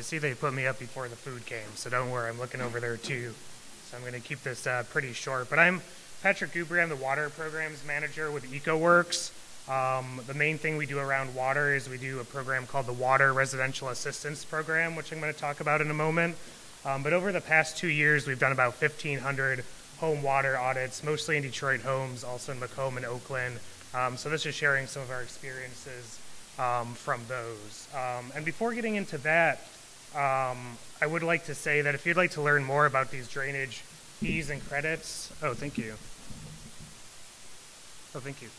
see they put me up before the food came, so don't worry, I'm looking over there too. So I'm going to keep this pretty short. But I'm Patrick Gubry, I'm the Water Programs Manager with Ecoworks. The main thing we do around water is we do a program called the Water Residential Assistance Program, which I'm going to talk about in a moment. But over the past 2 years, we've done about 1,500 home water audits, mostly in Detroit homes, also in Macomb and Oakland. So this is sharing some of our experiences from those. And before getting into that, I would like to say that if you'd like to learn more about these drainage fees and credits, oh, thank you. Oh, thank you.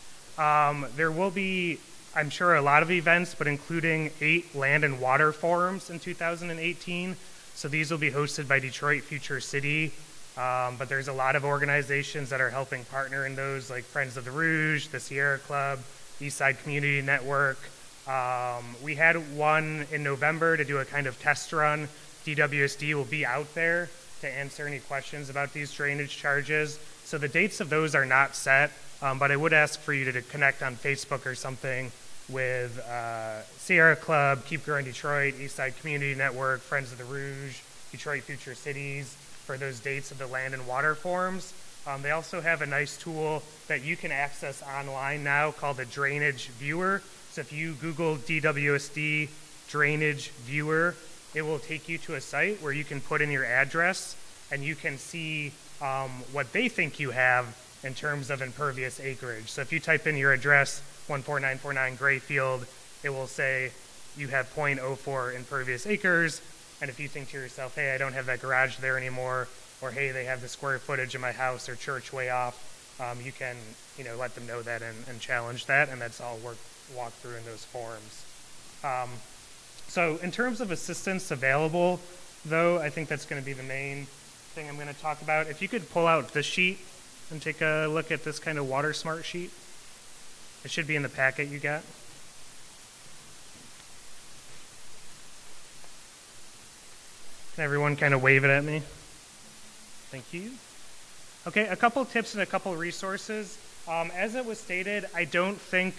There will be, I'm sure, a lot of events, but including 8 land and water forums in 2018. So these will be hosted by Detroit Future City, but there's a lot of organizations that are helping partner in those, like Friends of the Rouge, the Sierra Club, Eastside Community Network. We had one in November to do a kind of test run. DWSD will be out there to answer any questions about these drainage charges. So the dates of those are not set, but I would ask for you to connect on Facebook or something with Sierra Club, Keep Growing Detroit, Eastside Community Network, Friends of the Rouge, Detroit Future Cities for those dates of the land and water forums. They also have a nice tool that you can access online now called the Drainage Viewer. So if you Google DWSD Drainage Viewer, it will take you to a site where you can put in your address and you can see what they think you have in terms of impervious acreage. So if you type in your address, 14949 Grayfield, it will say you have 0.04 impervious acres. And if you think to yourself, hey, I don't have that garage there anymore, or hey, they have the square footage of my house or church way off, you can let them know that and challenge that, and that's all walked through in those forums. So in terms of assistance available, though, I think that's going to be the main thing I'm going to talk about. If you could pull out the sheet and take a look at this kind of Water Smart sheet. It should be in the packet you got. Can everyone kind of wave it at me? Thank you. Okay, a couple tips and a couple resources. As it was stated, I don't think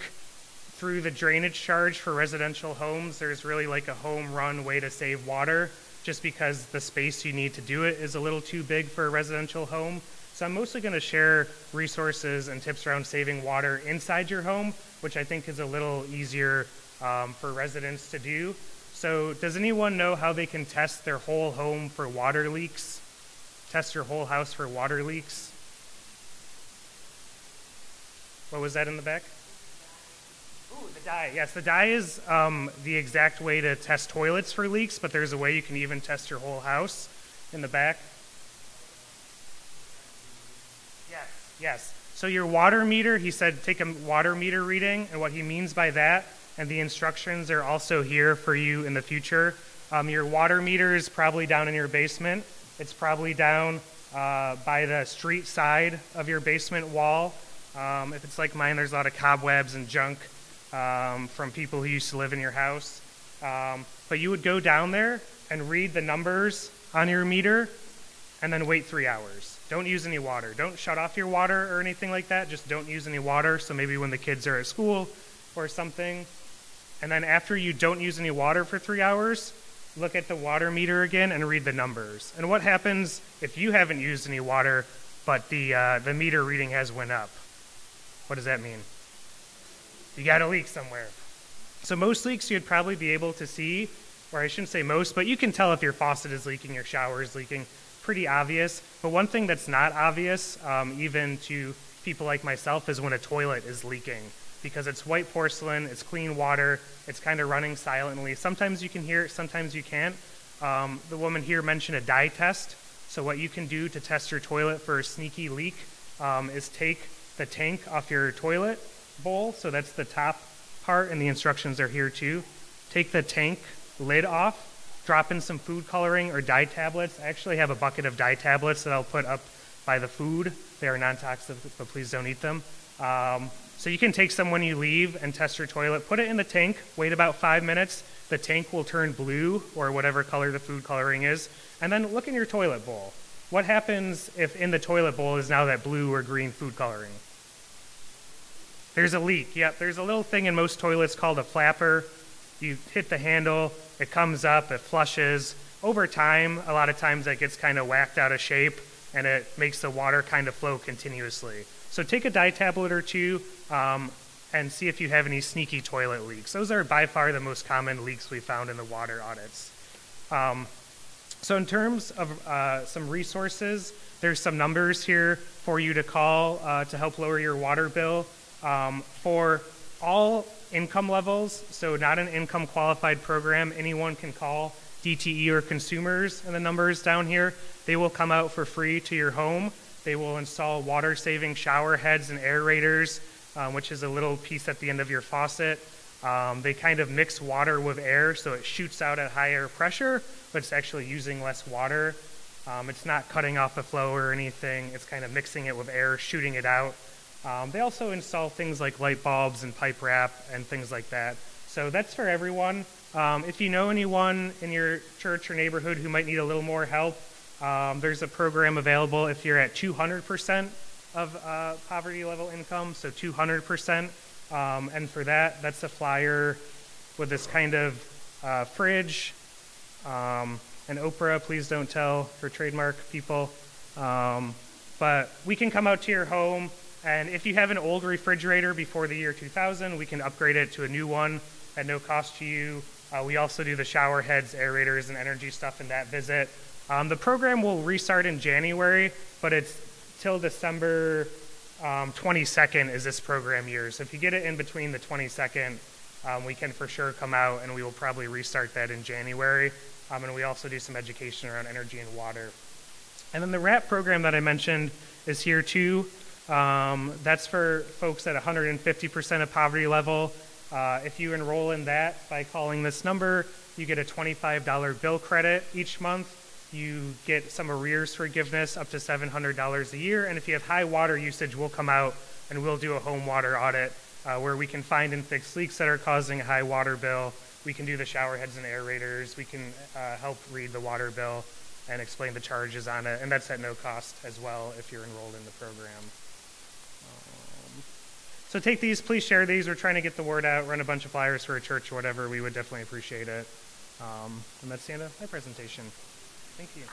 through the drainage charge for residential homes, there's really like a home run way to save water, just because the space you need to do it is a little too big for a residential home. So I'm mostly going to share resources and tips around saving water inside your home, which I think is a little easier for residents to do. So does anyone know how they can test their whole home for water leaks? Test your whole house for water leaks? What was that in the back? Ooh, the dye. Yes, the dye is the exact way to test toilets for leaks, but there's a way you can even test your whole house in the back. Yes. So your water meter, he said take a water meter reading, and what he means by that, and the instructions are also here for you in the future. Your water meter is probably down in your basement. It's probably down by the street side of your basement wall. If it's like mine, there's a lot of cobwebs and junk from people who used to live in your house. But you would go down there and read the numbers on your meter and then wait 3 hours. Don't use any water. Don't shut off your water or anything like that. Just don't use any water. So maybe when the kids are at school or something. And then after you don't use any water for 3 hours, look at the water meter again and read the numbers. And what happens if you haven't used any water, but the meter reading has went up? What does that mean? You got a leak somewhere. So most leaks you'd probably be able to see, or I shouldn't say most, but you can tell if your faucet is leaking, your shower is leaking. Pretty obvious. But one thing that's not obvious, even to people like myself, is when a toilet is leaking. Because it's white porcelain, it's clean water, it's kind of running silently. Sometimes you can hear it, sometimes you can't. The woman here mentioned a dye test. So what you can do to test your toilet for a sneaky leak is take the tank off your toilet bowl. So that's the top part, and the instructions are here too. Take the tank lid off, drop in some food coloring or dye tablets. I actually have a bucket of dye tablets that I'll put up by the food. They are non-toxic, but please don't eat them. So you can take some when you leave and test your toilet. Put it in the tank, wait about 5 minutes. The tank will turn blue or whatever color the food coloring is. And then look in your toilet bowl. What happens if in the toilet bowl is now that blue or green food coloring? There's a leak. Yep, there's a little thing in most toilets called a flapper. You hit the handle, it comes up, it flushes. Over time, a lot of times that gets kind of whacked out of shape, and it makes the water kind of flow continuously. So take a dye tablet or two and see if you have any sneaky toilet leaks. Those are by far the most common leaks we found in the water audits. So in terms of some resources, there's some numbers here for you to call to help lower your water bill. For all income levels, so not an income qualified program, anyone can call DTE or consumers, and the numbers down here, they will come out for free to your home. They will install water saving shower heads and aerators, which is a little piece at the end of your faucet. They kind of mix water with air, so it shoots out at higher pressure, but it's actually using less water. It's not cutting off the flow or anything. It's kind of mixing it with air, shooting it out. They also install things like light bulbs and pipe wrap and things like that. So that's for everyone. If you know anyone in your church or neighborhood who might need a little more help, there's a program available if you're at 200% of poverty level income, so 200%. And for that, that's a flyer with this kind of fridge. And Oprah, please don't tell for trademark people. But we can come out to your home, and if you have an old refrigerator before the year 2000, we can upgrade it to a new one at no cost to you. We also do the shower heads, aerators, and energy stuff in that visit. The program will restart in January, but it's till December 22nd is this program year. So if you get it in between the 22nd, we can for sure come out, and we will probably restart that in January. And we also do some education around energy and water. And then the RAP program that I mentioned is here too. That's for folks at 150% of poverty level. If you enroll in that by calling this number, you get a $25 bill credit each month. You get some arrears forgiveness up to $700 a year. And if you have high water usage, we'll come out and we'll do a home water audit where we can find and fix leaks that are causing a high water bill. We can do the shower heads and aerators. We can help read the water bill and explain the charges on it. And that's at no cost as well if you're enrolled in the program. So take these, please share these. We're trying to get the word out, run a bunch of flyers for a church or whatever. We would definitely appreciate it. And that's the end of my presentation. Thank you.